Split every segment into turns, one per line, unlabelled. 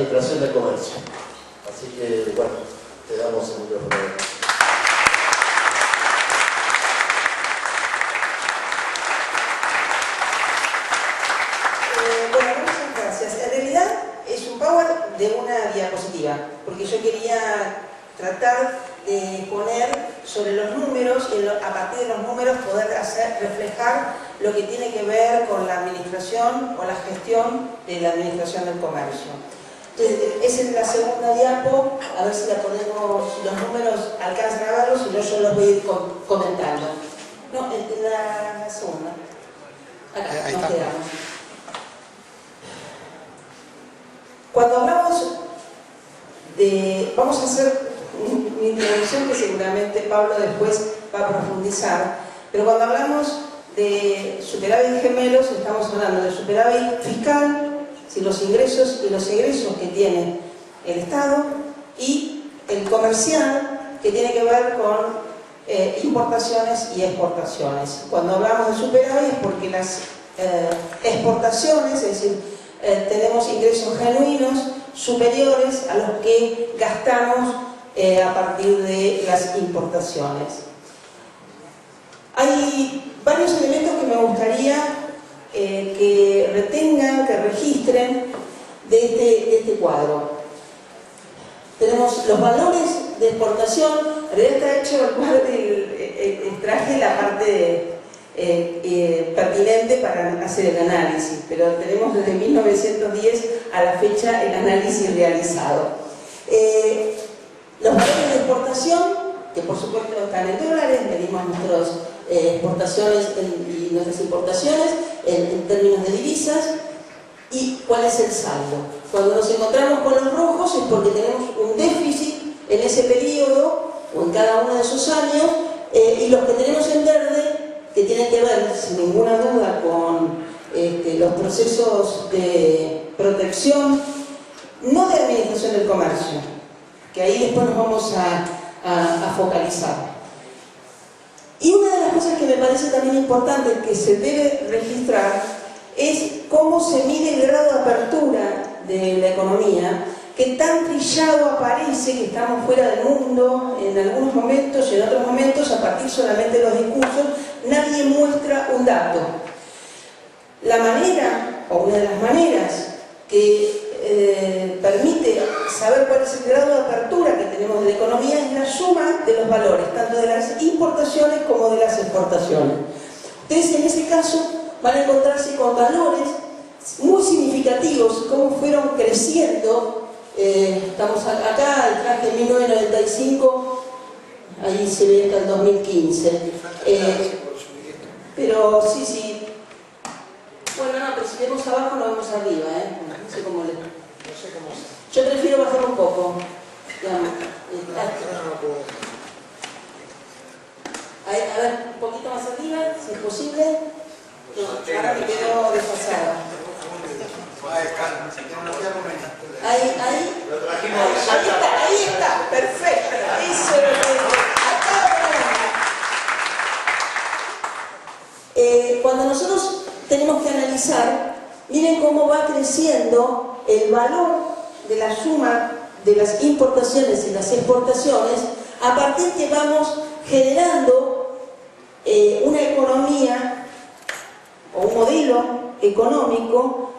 Administración del Comercio. Así que, bueno, te damos el micrófono.
Bueno, muchas gracias. En realidad es un PowerPoint de una diapositiva, porque yo quería tratar de poner sobre los números, a partir de los números poder reflejar lo que tiene que ver con la administración o la gestión de la administración del comercio. Esa es la segunda diapo, a ver si la ponemos, si los números alcanzan a verlos, si no yo los voy a ir comentando. No, en la segunda. Acá, nos quedamos. Cuando hablamos de... Vamos a hacer una introducción que seguramente Pablo después va a profundizar, pero cuando hablamos de superávit gemelos estamos hablando de superávit fiscal, si los ingresos y los egresos que tiene el Estado, y el comercial, que tiene que ver con importaciones y exportaciones. Cuando hablamos de superávit es porque las exportaciones, es decir, tenemos ingresos genuinos superiores a los que gastamos a partir de las importaciones. Hay varios elementos que me gustaría que retengan, que registren de este cuadro. Tenemos los valores de exportación. En realidad está hecho el cuadro, traje la parte pertinente para hacer el análisis, pero tenemos desde 1910 a la fecha el análisis realizado. Los valores de exportación, que por supuesto están en dólares, medimos nuestras exportaciones y nuestras importaciones en términos de divisas. ¿Y cuál es el saldo? Cuando nos encontramos con los rojos es porque tenemos un déficit en ese periodo o en cada uno de esos años, y los que tenemos en verde, que tienen que ver sin ninguna duda con los procesos de protección, no de administración del comercio, que ahí después nos vamos a focalizar. Y una de las cosas que me parece también importante que se debe registrar es cómo se mide el grado de apertura de la economía, que tan trillado aparece que estamos fuera del mundo en algunos momentos y en otros momentos, a partir solamente de los discursos, nadie muestra un dato. La manera, o una de las maneras, que permite saber cuál es el grado de apertura que tenemos de la economía es la suma de los valores, tanto de las importaciones como de las exportaciones. Ustedes en ese caso van a encontrarse con valores muy significativos, cómo fueron creciendo. Estamos acá, el traje de 1995, ahí se ve hasta el 2015. Pero sí. Bueno, no, pero si vemos abajo no vemos arriba, no sé cómo yo prefiero bajar un poco. A ver, un poquito más arriba, si es posible. No, ahora me quedo desfasada. Ahí está, perfecto. Eso es lo que cuando nosotros tenemos que analizar, miren cómo va creciendo el valor de la suma de las importaciones y las exportaciones a partir que vamos generando una economía o un modelo económico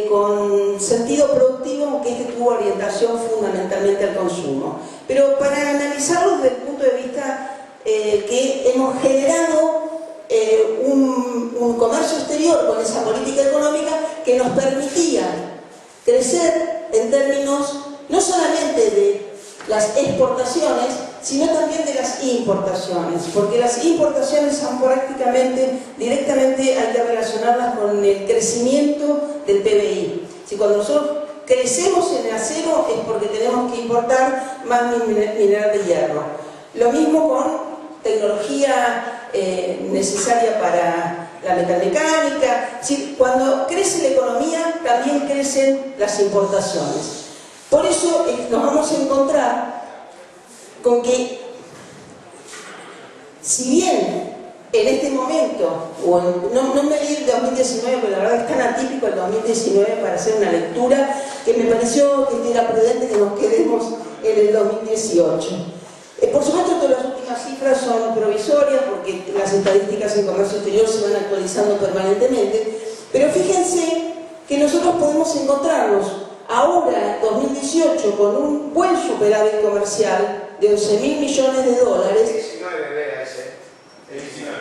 con sentido productivo, aunque este tuvo orientación fundamentalmente al consumo. Pero para analizarlo desde el punto de vista que hemos generado un comercio exterior con esa política económica que nos permitía crecer en términos no solamente de las exportaciones, sino también de las importaciones, porque las importaciones son prácticamente, directamente hay que relacionarlas con el crecimiento del PBI. Si cuando nosotros crecemos en acero es porque tenemos que importar más mineral de hierro. Lo mismo con tecnología necesaria para la metalmecánica. Cuando crece la economía también crecen las importaciones. Por eso nos vamos a encontrar con que, si bien en este momento, no me leí el 2019, pero la verdad es tan atípico el 2019 para hacer una lectura que me pareció que era prudente que nos quedemos en el 2018. Por supuesto, todas las últimas cifras son provisorias porque las estadísticas en comercio exterior se van actualizando permanentemente, pero fíjense que nosotros podemos encontrarnos ahora, en 2018, con un buen superávit comercial de 11.000 millones de dólares.
19 era ese. El 19.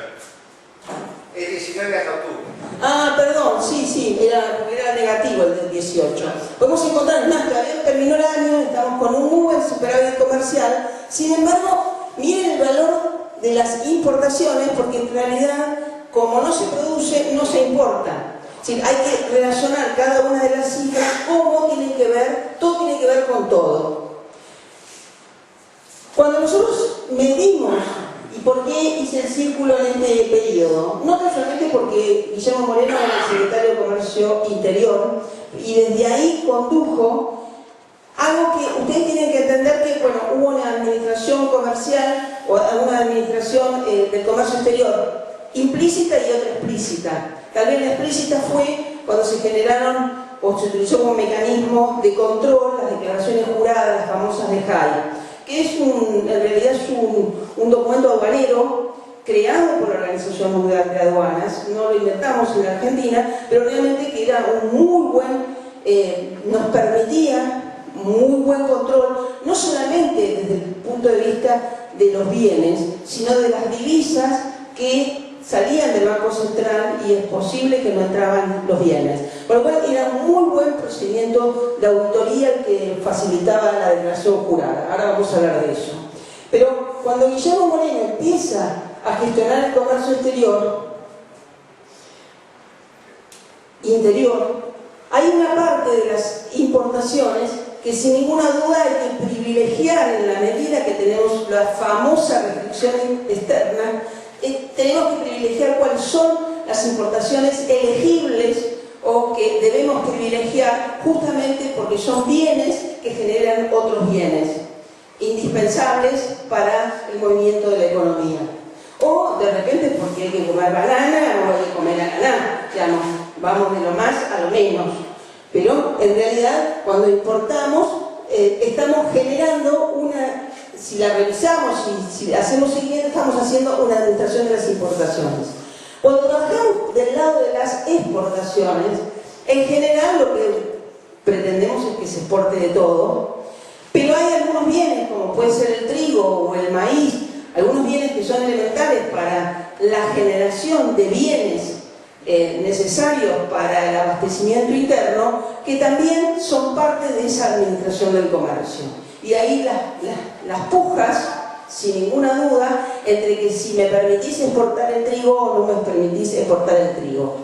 El 19 hasta octubre.
Ah, perdón, sí, era negativo el del 18. Podemos encontrar, más, todavía terminó el año, estamos con un muy buen superávit comercial. Sin embargo, miren el valor de las importaciones, porque en realidad, como no se produce, no se importa. Es decir, hay que relacionar cada una de las cifras, cómo tienen que ver, todo tiene que ver con todo. Cuando nosotros medimos, ¿y por qué hice el círculo en este periodo? No tan solamente porque Guillermo Moreno era el secretario de Comercio Interior y desde ahí condujo algo que ustedes tienen que entender que, bueno, hubo una administración comercial o una administración del comercio exterior implícita y otra explícita. Tal vez la explícita fue cuando se generaron o se utilizó como mecanismo de control las declaraciones juradas, las famosas de Jai, que es en realidad es un documento aduanero creado por la Organización Mundial de Aduanas. No lo inventamos en la Argentina, pero realmente que era un muy buen, nos permitía muy buen control, no solamente desde el punto de vista de los bienes, sino de las divisas que salían del Banco Central y es posible que no entraban los bienes. Por lo cual era un muy buen procedimiento de auditoría el que facilitaba la declaración jurada. Ahora vamos a hablar de eso. Pero cuando Guillermo Moreno empieza a gestionar el comercio interior, hay una parte de las importaciones que sin ninguna duda hay que privilegiar en la medida que tenemos la famosa restricción externa. Tenemos que privilegiar cuáles son las importaciones elegibles o que debemos privilegiar justamente porque son bienes que generan otros bienes indispensables para el movimiento de la economía. O de repente porque hay que comer banana o hay que comer ananá, ya no, vamos de lo más a lo menos. Pero en realidad cuando importamos estamos generando una... Si la revisamos y si hacemos seguimiento, estamos haciendo una administración de las importaciones. Cuando trabajamos del lado de las exportaciones, en general lo que pretendemos es que se exporte de todo, pero hay algunos bienes, como puede ser el trigo o el maíz, algunos bienes que son elementales para la generación de bienes necesarios para el abastecimiento interno, que también son parte de esa administración del comercio. Y ahí las pujas, sin ninguna duda, entre que si me permitís exportar el trigo o no me permitís exportar el trigo.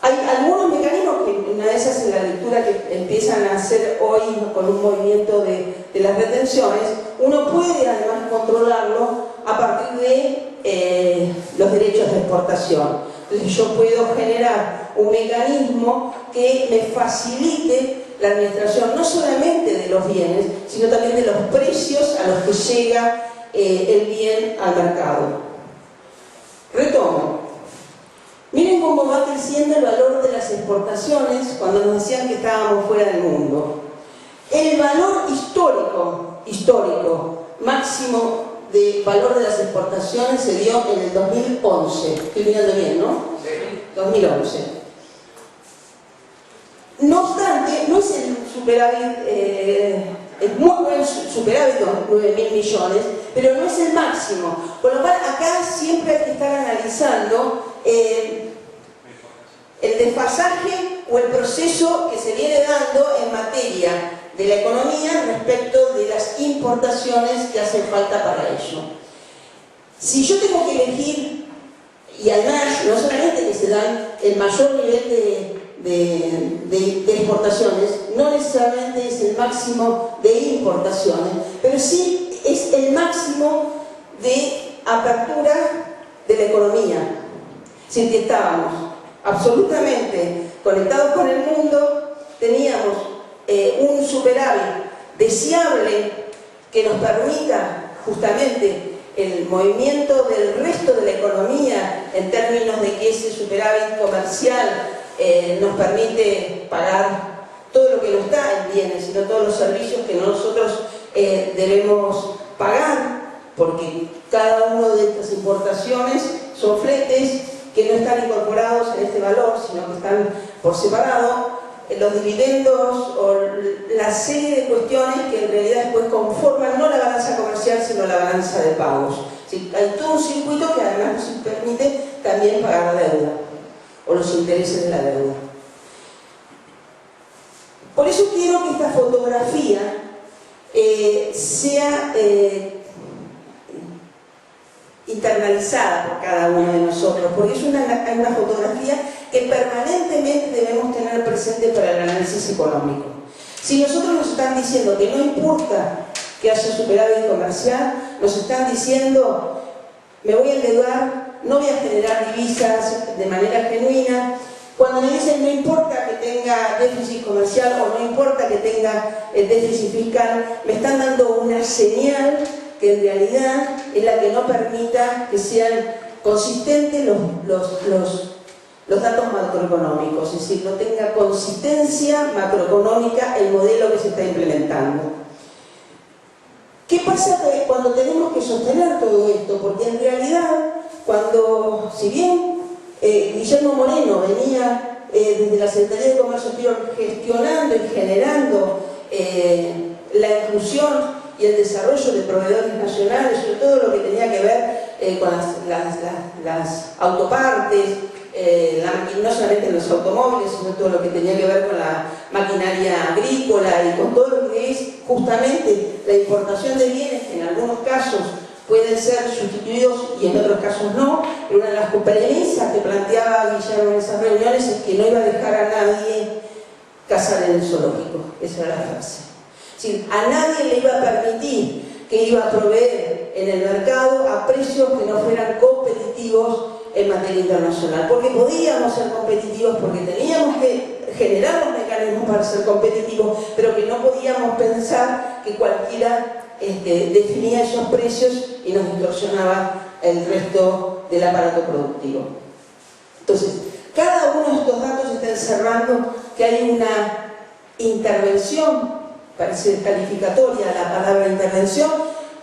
Hay algunos mecanismos que una de esas en la lectura que empiezan a hacer hoy con un movimiento de las retenciones, uno puede además controlarlo a partir de los derechos de exportación. Entonces yo puedo generar un mecanismo que me facilite la administración no solamente de los bienes, sino también de los precios a los que llega el bien al mercado. Retomo. Miren cómo va creciendo el valor de las exportaciones cuando nos decían que estábamos fuera del mundo. El valor histórico máximo de valor de las exportaciones se dio en el 2011. Estoy mirando bien, ¿no?
Sí.
2011. No obstante, no es el superávit, es muy buen superávit, 9.000 millones, pero no es el máximo. Con lo cual, acá siempre hay que estar analizando el desfasaje o el proceso que se viene dando en materia de la economía respecto de las importaciones que hacen falta para ello. Si yo tengo que elegir, y además, no solamente que se dan el mayor nivel de exportaciones, no necesariamente es el máximo de importaciones, pero sí es el máximo de apertura de la economía. Si que estábamos absolutamente conectados con el mundo, teníamos un superávit deseable que nos permita justamente el movimiento del resto de la economía comercial nos permite pagar todo lo que nos da en bienes, sino todos los servicios que nosotros debemos pagar, porque cada una de estas importaciones son fletes que no están incorporados en este valor, sino que están por separado, los dividendos o la serie de cuestiones que en realidad después conforman no la balanza comercial, sino la balanza de pagos. Hay todo un circuito que además nos permite también pagar la deuda o los intereses de la deuda. Por eso quiero que esta fotografía sea internalizada por cada uno de nosotros, porque es una fotografía que permanentemente debemos tener presente para el análisis económico. Si nosotros nos están diciendo que no importa que haya superávit comercial, nos están diciendo me voy a endeudar, no voy a generar divisas de manera genuina. Cuando me dicen no importa que tenga déficit comercial o no importa que tenga déficit fiscal, me están dando una señal que en realidad es la que no permita que sean consistentes los datos macroeconómicos, es decir, no tenga consistencia macroeconómica el modelo que se está implementando. ¿Qué pasa cuando tenemos que sostener todo esto? Porque en realidad, si bien Guillermo Moreno venía desde la Secretaría de Comercio Exterior gestionando y generando la inclusión y el desarrollo de proveedores nacionales, sobre todo lo que tenía que ver con las autopartes, no solamente en los automóviles, sino todo lo que tenía que ver con la maquinaria agrícola y con todo lo que es justamente la importación de bienes que en algunos casos pueden ser sustituidos y en otros casos no. Pero una de las premisas que planteaba Guillermo en esas reuniones es que no iba a dejar a nadie cazar en el zoológico. Esa era la frase. Es decir, a nadie le iba a permitir que iba a proveer en el mercado a precios que no fueran competitivos en materia internacional, porque podíamos ser competitivos, porque teníamos que generar los mecanismos para ser competitivos, pero que no podíamos pensar que cualquiera definía esos precios y nos distorsionaba el resto del aparato productivo. Entonces, cada uno de estos datos está encerrando que hay una intervención, parece calificatoria la palabra intervención,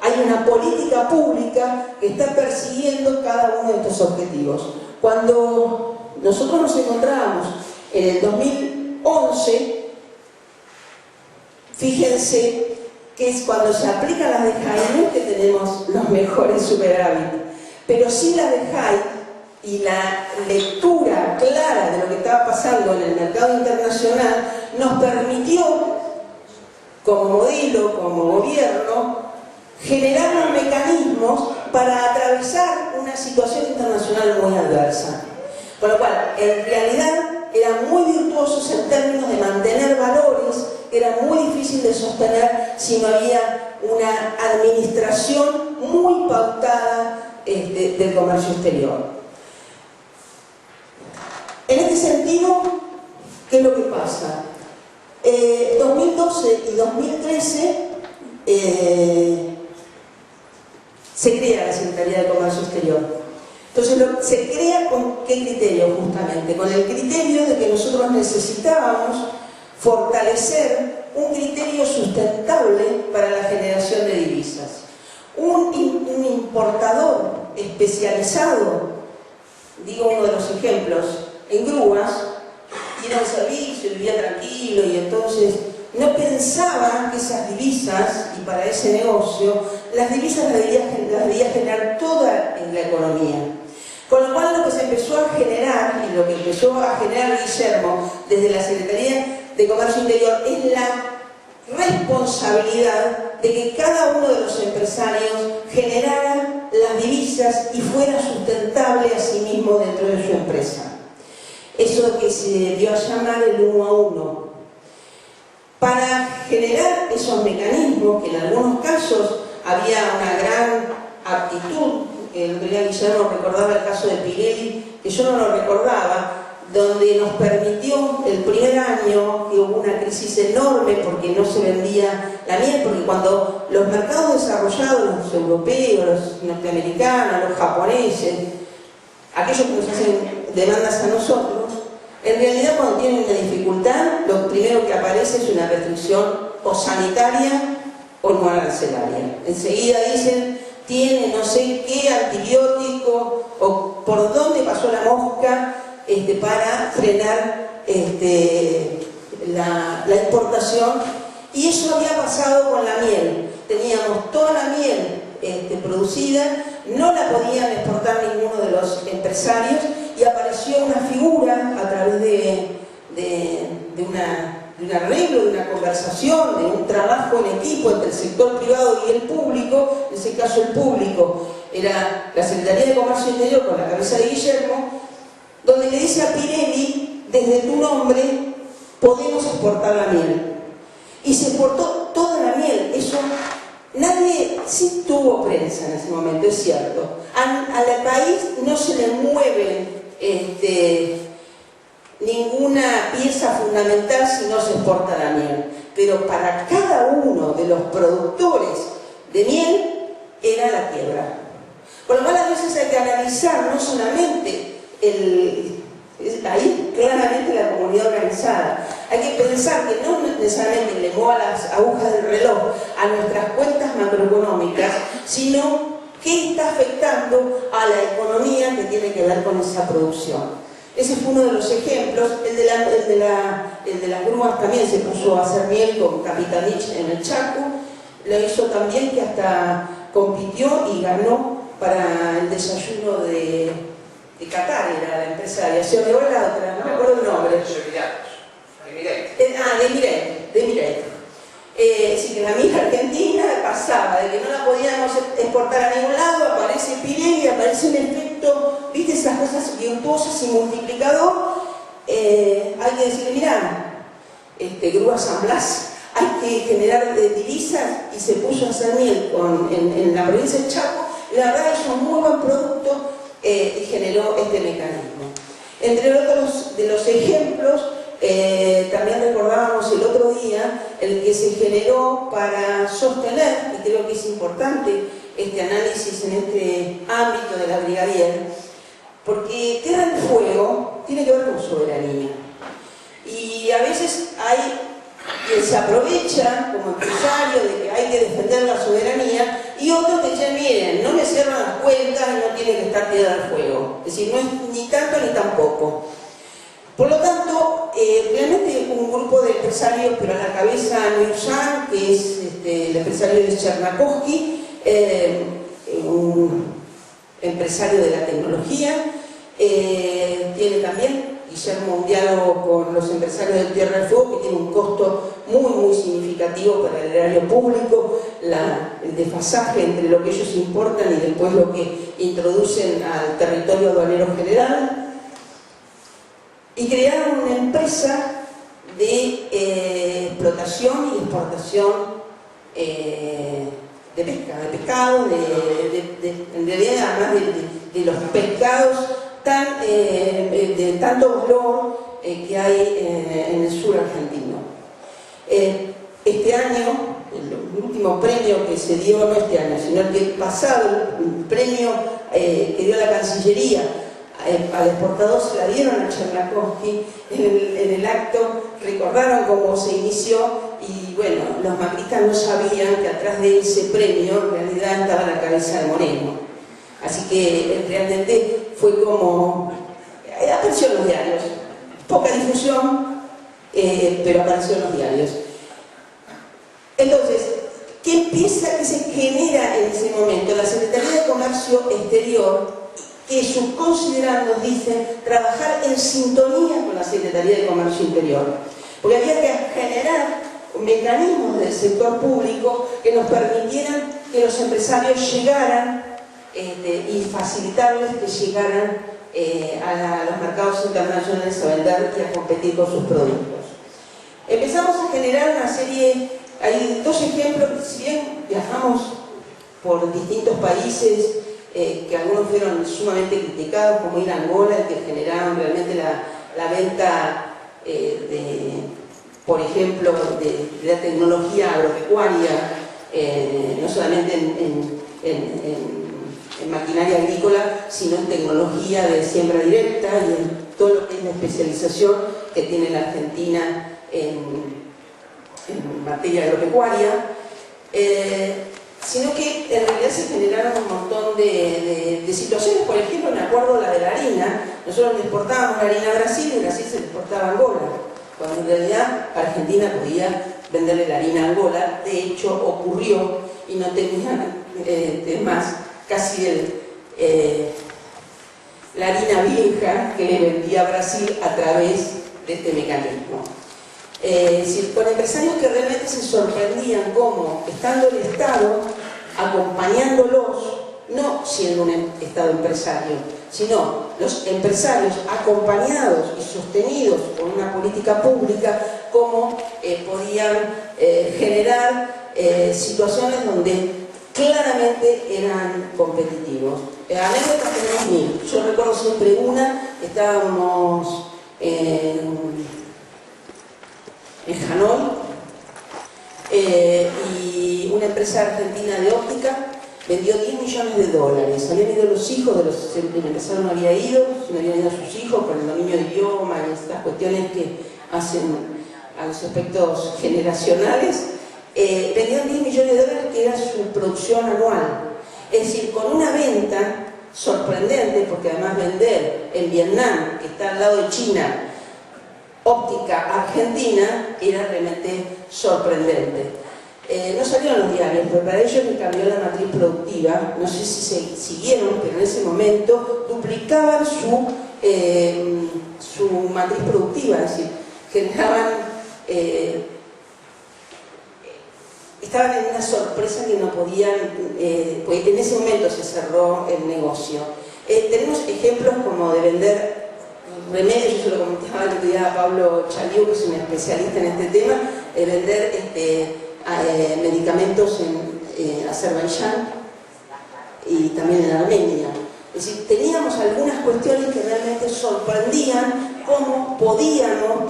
hay una política pública que está persiguiendo cada uno de estos objetivos. Cuando nosotros nos encontrábamos en el 2011, fíjense que es cuando se aplican las de Jai, no es que tenemos los mejores superávit, pero sí la de Jai y la lectura clara de lo que estaba pasando en el mercado internacional nos permitió, como modelo, como gobierno, generar los mecanismos para atravesar una situación internacional muy adversa. Con lo cual, en realidad, eran muy virtuosos en términos de mantener valores, que era muy difícil de sostener si no había una administración muy pautada del comercio exterior. En este sentido, ¿qué es lo que pasa? 2012 y 2013 se crea la Secretaría de Comercio Exterior. Entonces, ¿se crea con qué criterio? Justamente con el criterio de que nosotros necesitábamos fortalecer un criterio sustentable para la generación de divisas. Un importador especializado, digo uno de los ejemplos, en grúas, ir a un servicio, vivía tranquilo y entonces no pensaba que esas divisas, y para ese negocio, las divisas las debía generar toda en la economía. Con lo cual lo que se empezó a generar, y lo que empezó a generar Guillermo desde la Secretaría de Comercio Interior, es la responsabilidad de que cada uno de los empresarios generara las divisas y fuera sustentable a sí mismo dentro de su empresa. Eso que se dio a llamar el 1 a 1. Para generar esos mecanismos, que en algunos casos había una gran aptitud, el otro día Guillermo recordaba el caso de Pirelli, que yo no lo recordaba, donde nos permitió el primer año que hubo una crisis enorme porque no se vendía la miel, porque cuando los mercados desarrollados, los europeos, los norteamericanos, los japoneses, aquellos que nos hacen demandas a nosotros, en realidad cuando tienen una dificultad, lo primero que aparece es una restricción o sanitaria o no arancelaria. Enseguida dicen, tiene no sé qué antibiótico o por dónde pasó la mosca para frenar la exportación. Y eso había pasado con la miel. Teníamos toda la miel producida, no la podían exportar ninguno de los empresarios y apareció una figura a través de un arreglo, de una conversación, de un trabajo en equipo entre el sector privado y el público. En ese caso el público era la Secretaría de Comercio Interior con la cabeza de Guillermo, donde le dice a Pirelli, desde tu nombre podemos exportar la miel. Y se exportó toda la miel. Eso nadie, sí tuvo prensa en ese momento, es cierto. Al país no se le mueve ninguna pieza fundamental si no se exporta la miel. Pero para cada uno de los productores de miel era la quiebra. Por lo cual a veces hay que analizar no solamente ahí claramente la comunidad organizada. Hay que pensar que no necesariamente le mueva las agujas del reloj a nuestras cuentas macroeconómicas, sino qué está afectando a la economía que tiene que ver con esa producción. Ese fue uno de los ejemplos. El de las grúas también se puso a hacer miel con Capitanich en el Chaco. Lo hizo también, que hasta compitió y ganó para el desayuno de Qatar, era la empresa de aviación. De la otra, no me acuerdo el nombre. De Emirates. Sí, que la amiga argentina pasaba de que no la podíamos exportar a ningún lado, aparece Pirelli, aparece un efecto, viste, esas cosas virtuosas y multiplicador. Hay que decirle, mirá, grúa San Blas, hay que generar divisas, y se puso a hacer miel en la provincia del Chaco, y la verdad es un muy buen producto y generó este mecanismo. Entre otros de los ejemplos, también recordábamos el otro día el que se generó para sostener, y creo que es importante este análisis en este ámbito de la brigadier, porque Tierra del Fuego tiene que ver con soberanía. Y a veces hay quien se aprovecha como empresario de que hay que defender la soberanía, y otros que dicen, miren, no me cierran las cuentas y no tiene que estar Tierra del Fuego. Es decir, no es ni tanto ni tampoco. Por lo tanto, realmente un grupo de empresarios, pero a la cabeza Neusan, que es el empresario de Chernakowski, un empresario de la tecnología, tiene también Guillermo un diálogo con los empresarios de Tierra del Fuego, que tiene un costo muy significativo para el erario público, el desfasaje entre lo que ellos importan y después lo que introducen al territorio aduanero general. Y crearon una empresa de explotación y exportación de pescado, en realidad además de los pescados de tanto valor que hay en el sur argentino. Este año, el último premio que se dio, no este año, sino el que pasado, el premio que dio la Cancillería al exportador, se la dieron a Chernakowski en el acto. Recordaron cómo se inició, y bueno, los macristas no sabían que atrás de ese premio en realidad estaba la cabeza de Moreno. Así que realmente fue como... apareció en los diarios, poca difusión, pero apareció en los diarios. Entonces, ¿qué se genera en ese momento? La Secretaría de Comercio Exterior, que sus considerandos dicen trabajar en sintonía con la Secretaría de Comercio Interior, porque había que generar mecanismos del sector público que nos permitieran que los empresarios llegaran y facilitarles que llegaran a los mercados internacionales a vender y a competir con sus productos. Empezamos a generar una serie, hay dos ejemplos, si bien viajamos por distintos países, que algunos fueron sumamente criticados, como ir a Angola, que generaron realmente la venta por ejemplo, de la tecnología agropecuaria, no solamente en maquinaria agrícola, sino en tecnología de siembra directa y en todo lo que es la especialización que tiene la Argentina en materia agropecuaria, sino que en realidad se generaron un montón de situaciones. Por ejemplo, me acuerdo la de la harina. Nosotros le exportábamos la harina a Brasil y en Brasil se le exportaba a Angola, cuando en realidad Argentina podía venderle la harina a Angola. De hecho, ocurrió y no tenían más casi la harina vieja que le vendía a Brasil a través de este mecanismo. Con empresarios que realmente se sorprendían cómo, estando el Estado acompañándolos, no siendo un Estado empresario, sino los empresarios acompañados y sostenidos por una política pública, cómo podían generar situaciones donde claramente eran competitivos. Anécdotas tenemos mil. Yo recuerdo siempre una, estábamos en Hanoi y una empresa argentina de óptica vendió $10 millones. Habían ido los hijos de los empresarios, no habían ido sus hijos con el dominio de idioma y estas cuestiones que hacen a los aspectos generacionales. Vendieron $10 millones, que era su producción anual. Es decir, con una venta sorprendente, porque además vender en Vietnam, que está al lado de China, óptica argentina, era realmente sorprendente. No salieron los diarios, pero para ellos le cambió la matriz productiva. No sé si se siguieron, pero en ese momento duplicaban su matriz productiva, es decir, generaban, estaban en una sorpresa que no podían, pues en ese momento se cerró el negocio. Tenemos ejemplos como de vender remedios. Yo se lo comentaba el otro día a Pablo Chaliu, que es un especialista en este tema, vender medicamentos en Azerbaiyán y también en Armenia. Es decir, teníamos algunas cuestiones que realmente sorprendían cómo podíamos,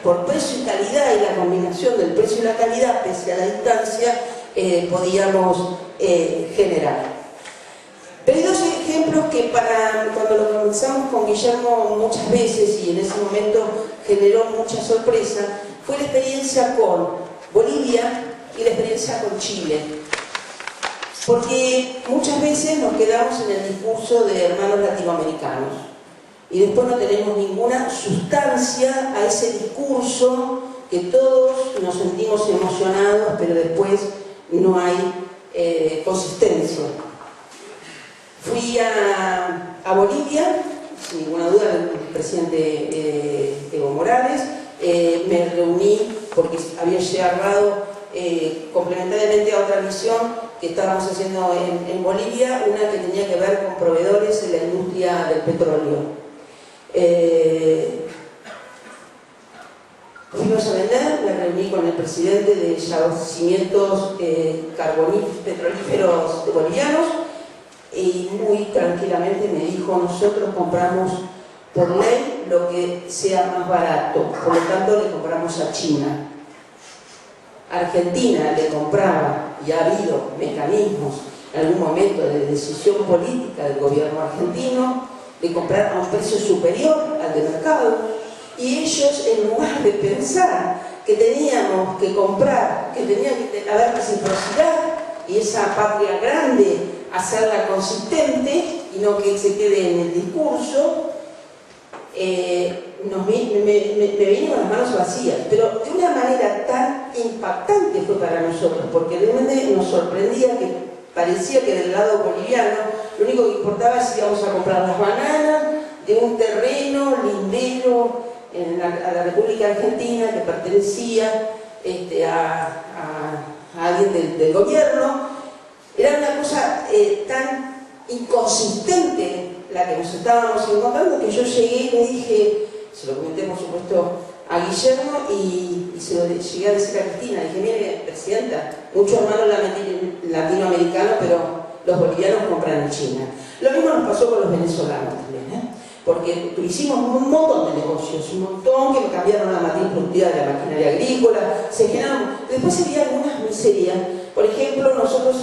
por precio y calidad y la combinación del precio y la calidad, pese a la distancia, podíamos generar. Pero hay dos ejemplos que cuando lo comenzamos con Guillermo muchas veces y en ese momento generó mucha sorpresa, fue la experiencia con Bolivia y la experiencia con Chile. Porque muchas veces nos quedamos en el discurso de hermanos latinoamericanos y después no tenemos ninguna sustancia a ese discurso, que todos nos sentimos emocionados, pero después no hay consistencia. Fui a Bolivia, sin ninguna duda, el presidente Evo Morales. Me reuní porque había llegado complementariamente a otra misión que estábamos haciendo en Bolivia, una que tenía que ver con proveedores en la industria del petróleo. Fuimos a vender, me reuní con el presidente de yacimientos petrolíferos bolivianos y muy tranquilamente me dijo: nosotros compramos por ley lo que sea más barato, por lo tanto le compramos a China. Argentina le compraba, y ha habido mecanismos en algún momento de decisión política del gobierno argentino de comprar a un precio superior al de mercado, y ellos, en lugar de pensar que teníamos que comprar, que tenía que haber reciprocidad y esa patria grande hacerla consistente y no que se quede en el discurso, me vine con las manos vacías, pero de una manera tan impactante fue para nosotros, porque realmente nos sorprendía que parecía que del lado boliviano lo único que importaba es si íbamos a comprar las bananas de un terreno lindero a la República Argentina que pertenecía a alguien del gobierno. Era una cosa tan inconsistente la que nos estábamos encontrando, que yo llegué y le dije, se lo comenté por supuesto a Guillermo y se lo llegué a decir a Cristina. Dije: mire, presidenta, muchos hermanos latinoamericanos, pero los bolivianos compran en China. Lo mismo nos pasó con los venezolanos también, porque hicimos un montón de negocios, un montón, que cambiaron la matriz productiva de la maquinaria agrícola, se generaron. Después había algunas miserias. Por ejemplo, nosotros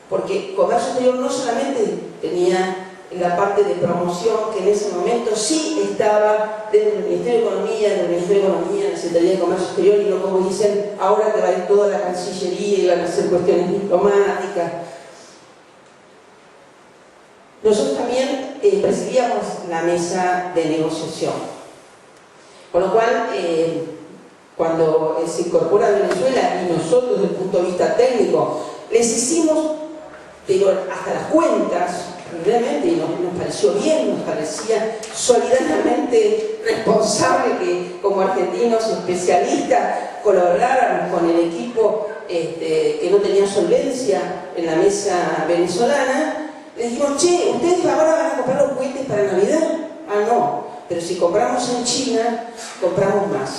porque comercio exterior no solamente tenía la parte de promoción, que en ese momento sí estaba dentro del Ministerio de Economía, en la Secretaría de Comercio Exterior, y no como dicen ahora que va a ir toda la Cancillería y van a hacer cuestiones diplomáticas. Nosotros también presidíamos la mesa de negociación, con lo cual cuando se incorpora Venezuela y nosotros desde el punto de vista técnico les hicimos, pero hasta las cuentas, realmente nos pareció bien, nos parecía solidariamente responsable que como argentinos especialistas colaboráramos con el equipo que no tenía solvencia en la mesa venezolana. Le dijimos, che, ¿ustedes ahora van a comprar los cohetes para Navidad? Ah, no, pero si compramos en China, compramos más.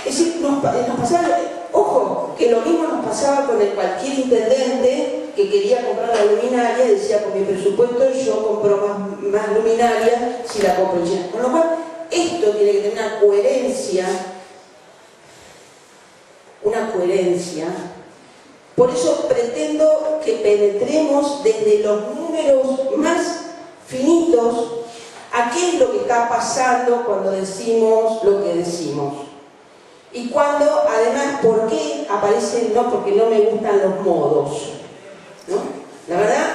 Es decir, nos pasaba, ojo, que lo mismo nos pasaba con cualquier intendente que quería comprar la luminaria, decía, con mi presupuesto yo compro más luminaria si la compro en China. Con lo cual, esto tiene que tener una coherencia. Por eso pretendo que penetremos desde los números más finitos a qué es lo que está pasando cuando decimos lo que decimos. Y cuando, además, ¿por qué aparecen? No, porque no me gustan los modos, ¿no? La verdad,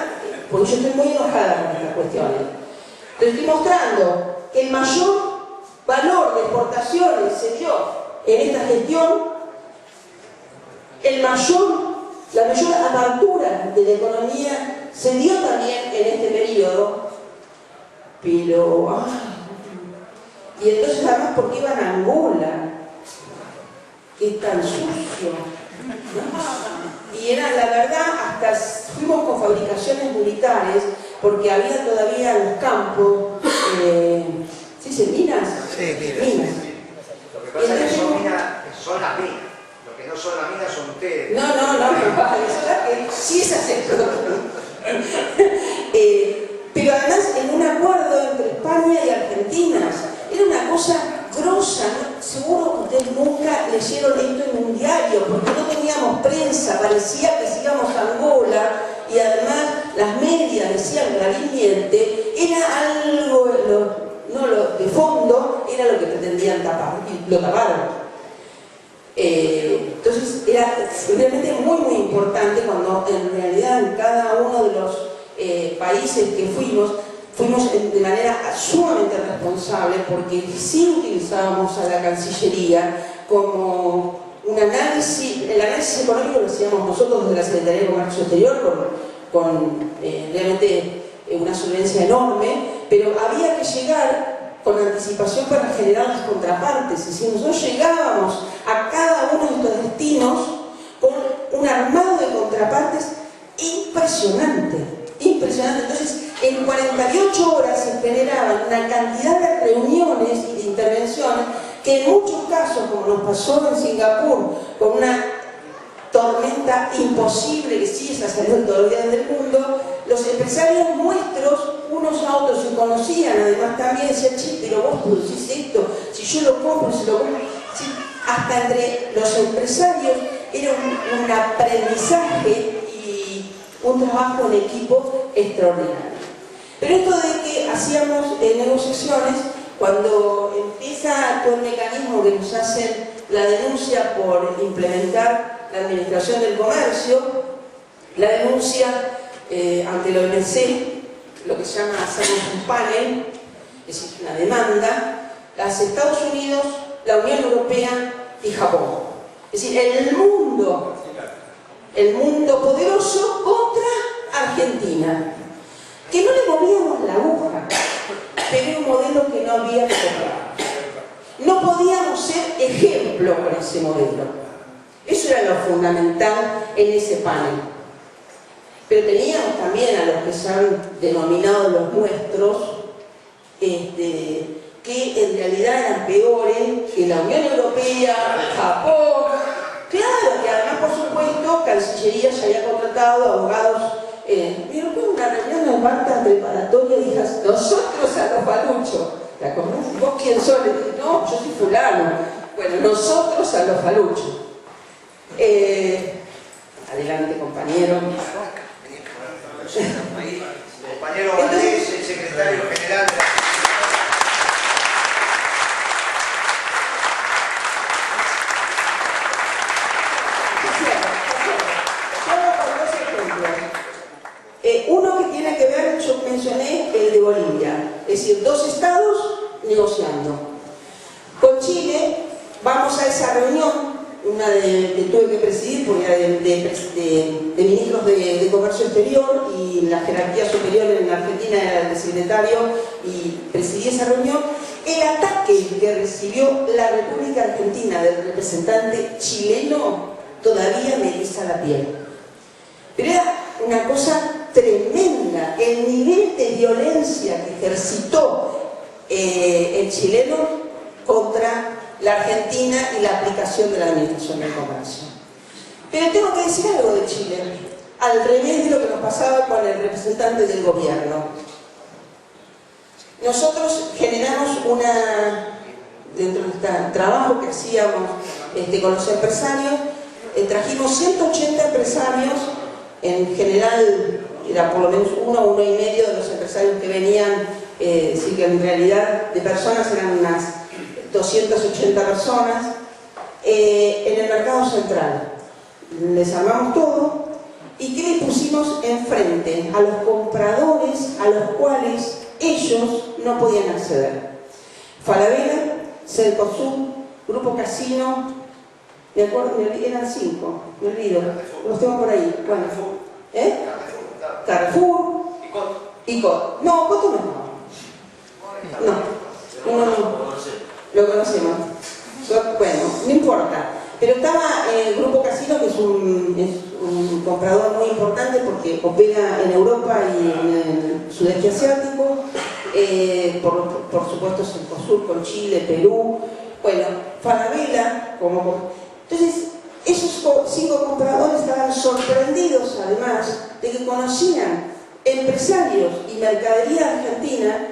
porque yo estoy muy enojada con estas cuestiones. Te estoy mostrando que el mayor valor de exportaciones se dio en esta gestión, la mayor apertura de la economía se dio también en este periodo, pero... y entonces, además, ¿por qué iban a Angola? Que es tan sucio, ¿no? Y era, la verdad, hasta fuimos con fabricaciones militares, porque había todavía en los campos, ¿sí se minas?
Sí,
minas.
Lo que pasa es que son las minas. Lo que no son las minas son ustedes.
No, sí es acepto. Pero además en un acuerdo entre España y Argentina, era una cosa grosa, ¿no? Seguro que ustedes nunca leyeron esto en un diario, porque no teníamos prensa, parecía que si íbamos a Angola, y además las medias decían claramente, era algo, lo de fondo, era lo que pretendían tapar, y lo taparon. Entonces era realmente muy importante cuando en realidad en cada uno de los países que fuimos de manera sumamente responsable, porque sí utilizábamos a la Cancillería como un análisis, el análisis económico lo hacíamos nosotros desde la Secretaría de Comercio Exterior con realmente una solvencia enorme, pero había que llegar con anticipación para generar las contrapartes. Es decir, nosotros llegábamos a cada uno de estos destinos con un armado de contrapartes impresionante. Entonces, en 48 horas se generaban una cantidad de reuniones y de intervenciones que en muchos casos, como nos pasó en Singapur, con una tormenta imposible que sí está saliendo todos los días del mundo, los empresarios nuestros, unos a otros se conocían, además también decían, che, pero vos producís esto, si yo lo compro, si lo compro. Sí, hasta entre los empresarios era un aprendizaje y un trabajo en equipo extraordinario. Pero esto de que hacíamos negociaciones, cuando empieza todo el mecanismo que nos hacen la denuncia por implementar la Administración del Comercio, la denuncia ante la OMC, lo que se llama hacemos un panel, es decir, una demanda, las Estados Unidos, la Unión Europea y Japón. Es decir, el mundo poderoso contra Argentina, que no le movíamos la aguja, pero era un modelo que no había que comprar. No podíamos ser ejemplo con ese modelo. Eso era lo fundamental en ese panel. Pero teníamos también a los que se han denominado los nuestros, que en realidad eran peores que la Unión Europea, Japón. Claro, que además, por supuesto, Cancillería ya había contratado abogados. Pero fue una reunión de marca preparatoria y dijas, nosotros a los faluchos. ¿Te acordás? ¿Vos quién sos? Le dije, no, yo soy fulano. Bueno, nosotros a los faluchos. Adelante, compañero.
Compañero Valdés, el secretario general de la...
Uno que tiene que ver, yo mencioné el de Bolivia, es decir, 2 estados negociando. Con Chile vamos a esa reunión, una que tuve que presidir porque era de ministros de Comercio Exterior, y la jerarquía superior en la Argentina era el secretario, y presidí esa reunión. El ataque que recibió la República Argentina del representante chileno todavía me eriza la piel. Pero era una cosa tremenda, el nivel de violencia que ejercitó el chileno contra la Argentina y la aplicación de la Administración del Comercio. Pero tengo que decir algo de Chile, al revés de lo que nos pasaba con el representante del gobierno. Nosotros generamos dentro de este trabajo que hacíamos con los empresarios, trajimos 180 empresarios, en general era por lo menos uno y medio de los empresarios que venían, sí que en realidad de personas eran unas 280 personas, en el mercado central. Les armamos todo y ¿qué les pusimos enfrente? A los compradores a los cuales ellos no podían acceder. Falabella, Cencosud, Grupo Casino, me acuerdo, eran 5, me olvido, los tengo por ahí. Bueno, Carrefour y Cot. No, Cot no. Lo conocemos. Bueno, no importa. Pero estaba el Grupo Casino, que es un comprador muy importante porque opera en Europa y en el sudeste asiático, por supuesto Cencosud con Chile, Perú, bueno, Falabella, entonces esos 5 compradores estaban sorprendidos además de que conocían empresarios y mercadería argentina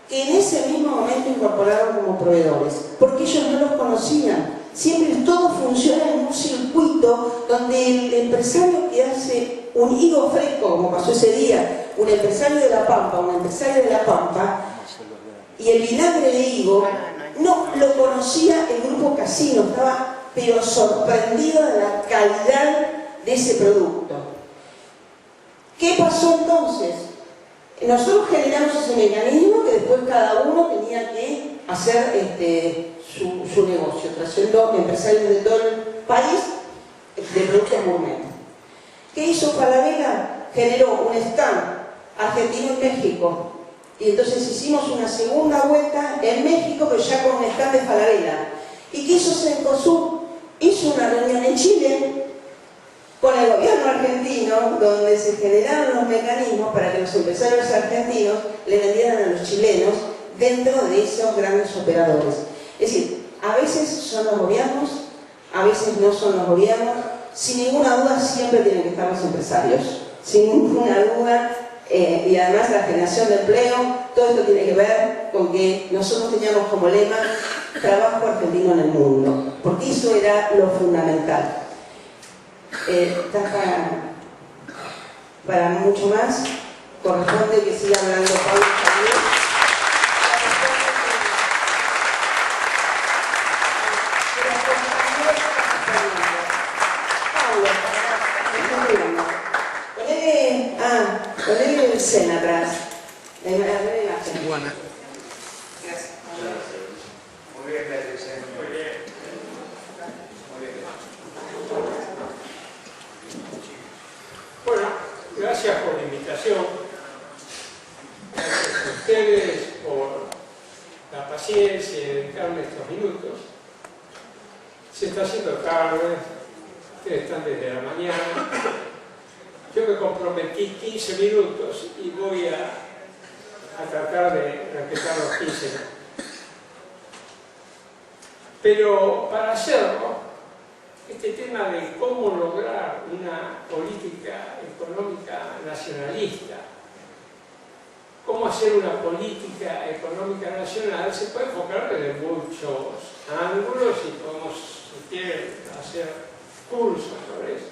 que en ese mismo momento incorporaron como proveedores, porque ellos no los conocían. Siempre todo funciona en un circuito donde el empresario que hace un higo fresco, como pasó ese día, un empresario de La Pampa, y el vinagre de higo, no lo conocía el Grupo Casino, estaba pero sorprendido de la calidad de ese producto. ¿Qué pasó entonces? Nosotros generamos ese mecanismo que después cada uno tenía que hacer su negocio, trayendo empresarios de todo el país de productos gourmet. ¿Qué hizo Falabella? Generó un stand argentino en México, y entonces hicimos una segunda vuelta en México, pero ya con un stand de Falabella. ¿Y qué hizo Cencosud? Hizo una reunión en Chile con el gobierno argentino, donde se generaron los mecanismos para que los empresarios argentinos le vendieran a los chilenos dentro de esos grandes operadores. Es decir, a veces son los gobiernos, a veces no son los gobiernos. Sin ninguna duda siempre tienen que estar los empresarios, sin ninguna duda, y además la generación de empleo, todo esto tiene que ver con que nosotros teníamos como lema trabajo argentino en el mundo, porque eso era lo fundamental. Para mucho más, corresponde que siga hablando Pablo Javier. Ponele el Zen atrás. La imagen.
Buena.
Gracias.
Muy bien, Beatriz. Muy bien.
Bueno, gracias por la invitación. Gracias a ustedes por la paciencia y dedicarme estos minutos. Se está haciendo tarde, ustedes están desde la mañana. Yo me comprometí 15 minutos y voy a tratar de respetar los 15 minutos. Pero para hacerlo, este tema de cómo lograr una política económica nacionalista, cómo hacer una política económica nacional, se puede enfocar desde muchos ángulos y podemos, si quieren, hacer cursos sobre eso.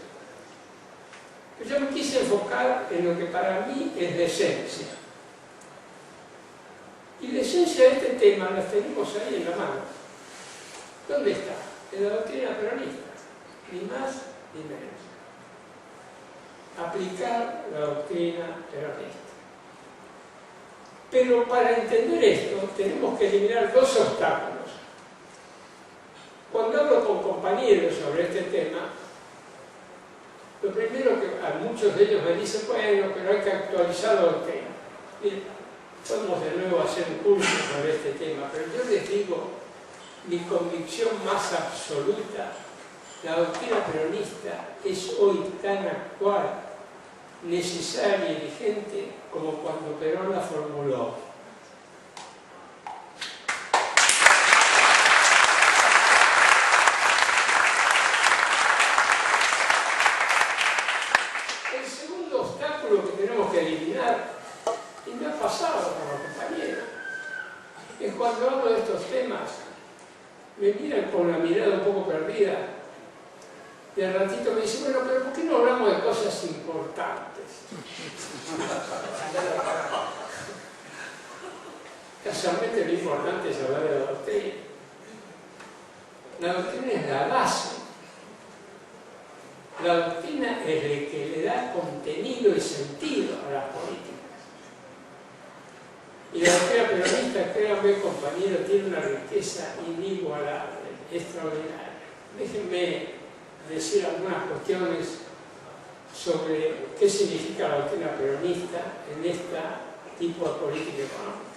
Pero yo me quise enfocar en lo que para mí es la esencia. Y la esencia de este tema la tenemos ahí en la mano. ¿Dónde está? En la doctrina peronista, ni más ni menos. Aplicar la doctrina peronista. Pero para entender esto tenemos que eliminar dos obstáculos. Cuando hablo con compañeros sobre este tema, lo primero que a muchos de ellos me dicen, bueno, pero hay que actualizar la doctrina. Miren, podemos de nuevo hacer un curso sobre este tema, pero yo les digo, mi convicción más absoluta, la doctrina peronista es hoy tan actual, necesaria y vigente como cuando Perón la formuló. El segundo obstáculo que tenemos que eliminar, y me ha pasado con los compañeros, es cuando hablo de estos temas, me miran con la mirada un poco perdida, y al ratito me dicen, bueno, pero ¿por qué no hablamos de cosas importantes? Casualmente lo importante es hablar de la doctrina. La doctrina es la base. La doctrina es la que le da contenido y sentido a las políticas. Y la doctrina peronista, créanme, compañero, tiene una riqueza inigualable, extraordinaria. Déjenme decir algunas cuestiones sobre qué significa la doctrina peronista en este tipo de política económica.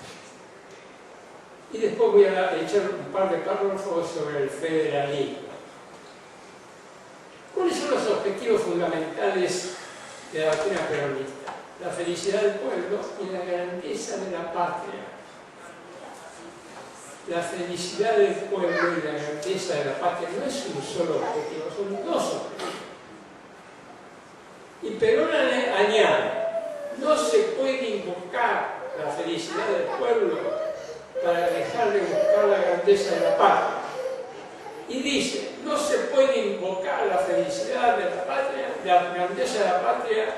Y después voy a echar un par de párrafos sobre el federalismo. ¿Cuáles son los objetivos fundamentales de la doctrina peronista? La felicidad del pueblo y la grandeza de la patria. La felicidad del pueblo y la grandeza de la patria no es un solo objetivo, son dos objetivos. Y Perón añade, no se puede invocar la felicidad del pueblo para dejar de buscar la grandeza de la patria. Y dice, no se puede invocar la felicidad de la patria, la grandeza de la patria,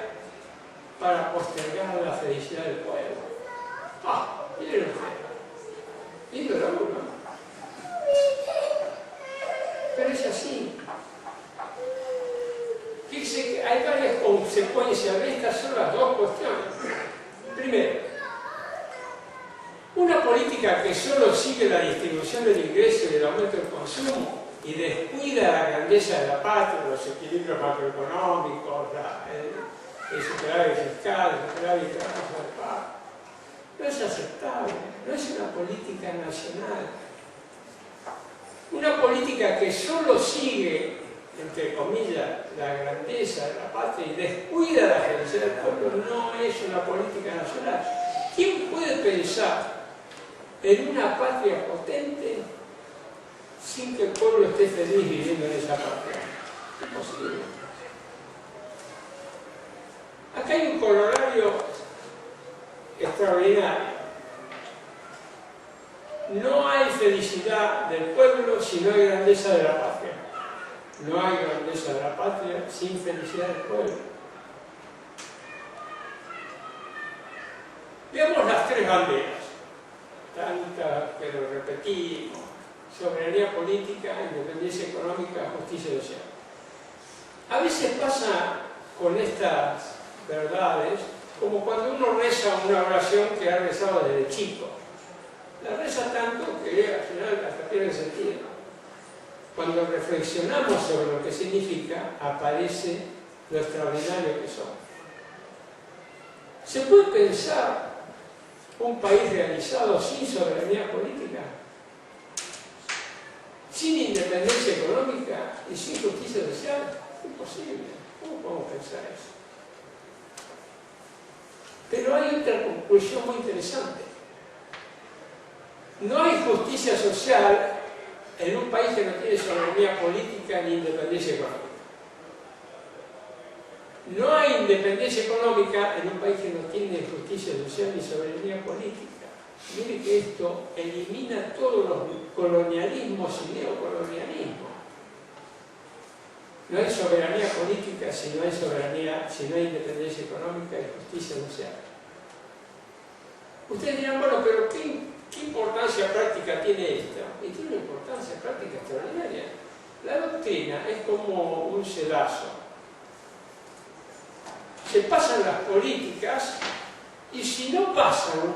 para postergar la felicidad del pueblo. Miren ustedes. Lindo la uno. Pero es así. Fíjense que hay varias consecuencias de estas, son las dos cuestiones. Primero, una política que solo sigue la distribución del ingreso y el aumento del consumo y descuida la grandeza de la patria, los equilibrios macroeconómicos, el superávit fiscal, el superávit de la tasa de pago, no es aceptable, no es una política nacional. Una política que solo sigue, entre comillas, la grandeza de la patria y descuida la felicidad del pueblo no es una política nacional. ¿Quién puede pensar en una patria potente sin que el pueblo esté feliz viviendo en esa patria? Es imposible. Acá hay un corolario extraordinario. No hay felicidad del pueblo si no hay grandeza de la patria. No hay grandeza de la patria sin felicidad del pueblo. Veamos las tres banderas, tantas que lo repetimos: soberanía política, independencia económica, justicia social. A veces pasa con estas verdades como cuando uno reza una oración que ha rezado desde chico. La reza tanto que al final hasta pierde sentido. Cuando reflexionamos sobre lo que significa, aparece lo extraordinario que somos. ¿Se puede pensar un país realizado sin soberanía política? ¿Sin independencia económica y sin justicia social? Es imposible. ¿Cómo podemos pensar eso? Pero hay otra conclusión muy interesante. No hay justicia social en un país que no tiene soberanía política ni independencia económica. No hay independencia económica en un país que no tiene justicia social ni soberanía política. Mire que esto elimina todos los colonialismos y neocolonialismos. No hay soberanía política si no hay soberanía, si no hay independencia económica y justicia social. Ustedes dirán, bueno, pero ¿qué importancia práctica tiene esto? Y tiene una importancia práctica extraordinaria. La doctrina es como un sedazo. Se pasan las políticas y si no pasan,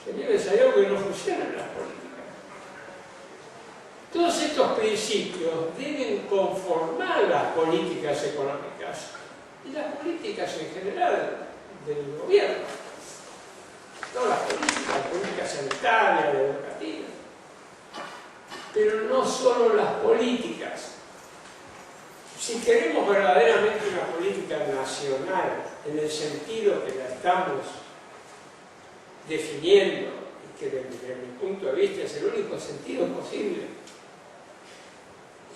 señores, hay algo que no funciona en las políticas. Todos estos principios deben conformar las políticas económicas y las políticas en general del gobierno. Todas las políticas sanitarias, educativas. Pero no solo las políticas. Si queremos verdaderamente una política nacional, en el sentido que la estamos definiendo, y que desde mi punto de vista es el único sentido posible,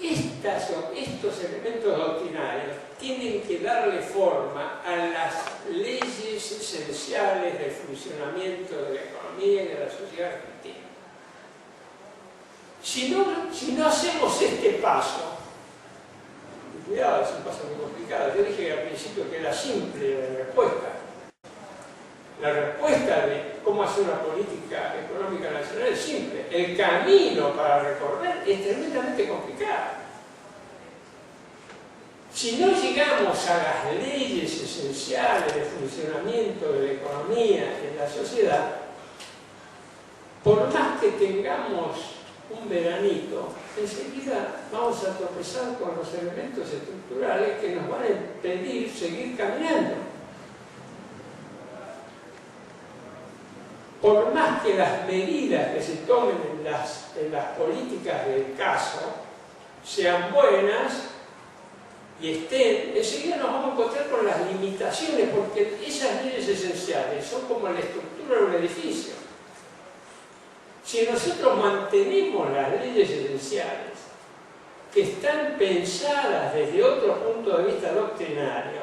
estos elementos doctrinarios tienen que darle forma a las leyes esenciales del funcionamiento de la economía y de la sociedad argentina. Si no hacemos este paso, y cuidado, es un paso muy complicado, yo dije al principio que era simple la respuesta. La respuesta de cómo hacer una política económica nacional es simple. El camino para recorrer es tremendamente complicado. Si no llegamos a las leyes esenciales de funcionamiento de la economía y de la sociedad, por más que tengamos un veranito, enseguida vamos a tropezar con los elementos estructurales que nos van a impedir seguir caminando. Por más que las medidas que se tomen en las políticas del caso sean buenas y estén, enseguida nos vamos a encontrar con las limitaciones, porque esas leyes esenciales son como la estructura de un edificio. Si nosotros mantenemos las leyes esenciales que están pensadas desde otro punto de vista doctrinario,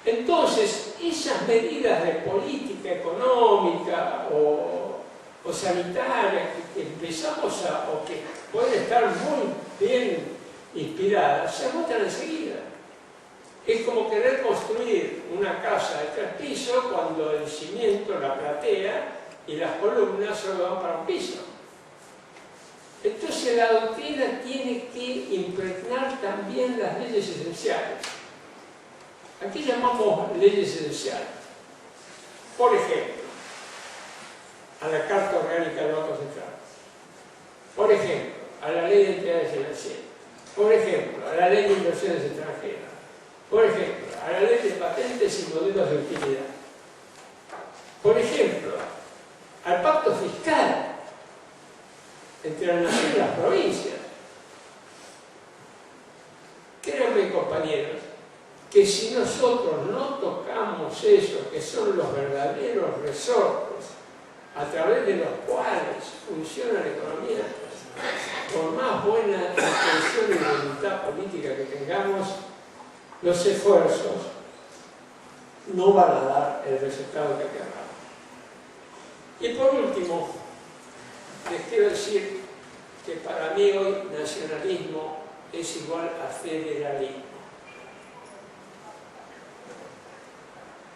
entonces esas medidas de política económica o sanitaria que empezamos o que pueden estar muy bien inspiradas, se agotan enseguida. Es como querer construir una casa de 3 pisos cuando el cimiento, la platea y las columnas solo van para un piso. Entonces la doctrina tiene que impregnar también las leyes esenciales. Aquí llamamos leyes esenciales. Por ejemplo, a la Carta Orgánica del Banco Central. Por ejemplo, a la Ley de Entidades Financieras. Por ejemplo, a la Ley de Inversiones Extranjeras. Por ejemplo, a la Ley de Patentes y Modelos de Utilidad. Por ejemplo, al Pacto Fiscal entre la nación y las provincias. Créanme, compañeros, que si nosotros no tocamos eso, que son los verdaderos resortes a través de los cuales funciona la economía, por más buena intención y voluntad política que tengamos, los esfuerzos no van a dar el resultado que queramos. Y por último, les quiero decir que para mí hoy nacionalismo es igual a federalismo.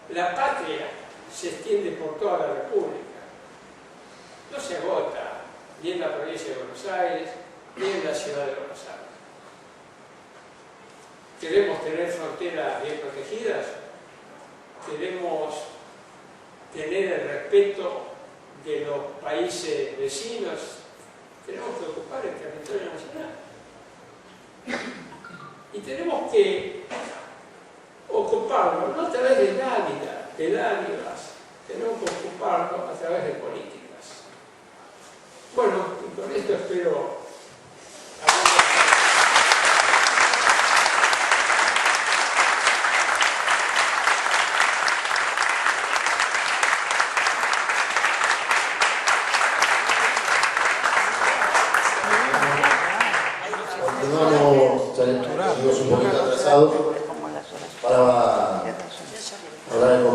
La patria se extiende por toda la República. No se agota ni en la provincia de Buenos Aires, ni en la ciudad de Buenos Aires. Queremos tener fronteras bien protegidas, queremos tener el respeto de los países vecinos, tenemos que ocupar el territorio nacional. Y tenemos que ocuparlo no a través de dádivas, tenemos que ocuparlo a través de políticas. Bueno, y con esto espero
continuamos, ya venimos un poquito atrasados.